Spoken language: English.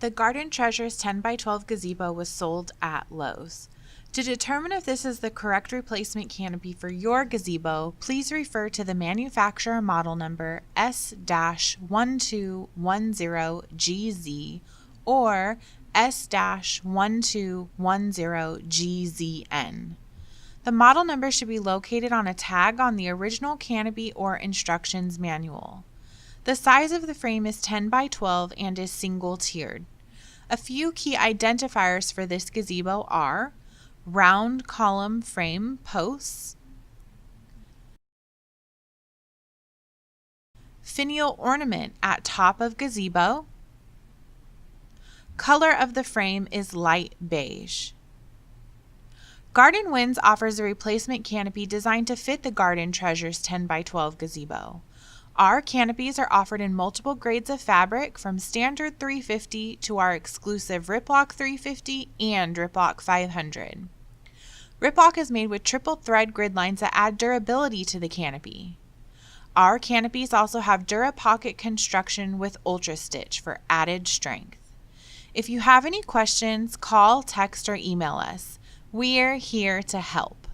The Garden Treasures 10x12 gazebo was sold at Lowe's. To determine if this is the correct replacement canopy for your gazebo, please refer to the manufacturer model number S-1210GZ or S-1210GZN. The model number should be located on a tag on the original canopy or instructions manual. The size of the frame is 10x12 and is single-tiered. A few key identifiers for this gazebo are round column frame posts, finial ornament at top of gazebo, color of the frame is light beige. Garden Winds offers a replacement canopy designed to fit the Garden Treasures 10x12 gazebo. Our canopies are offered in multiple grades of fabric from standard 350 to our exclusive Riplock 350 and Riplock 500. Riplock is made with triple thread grid lines that add durability to the canopy. Our canopies also have Dura Pocket construction with Ultra Stitch for added strength. If you have any questions, call, text, or email us. We're here to help.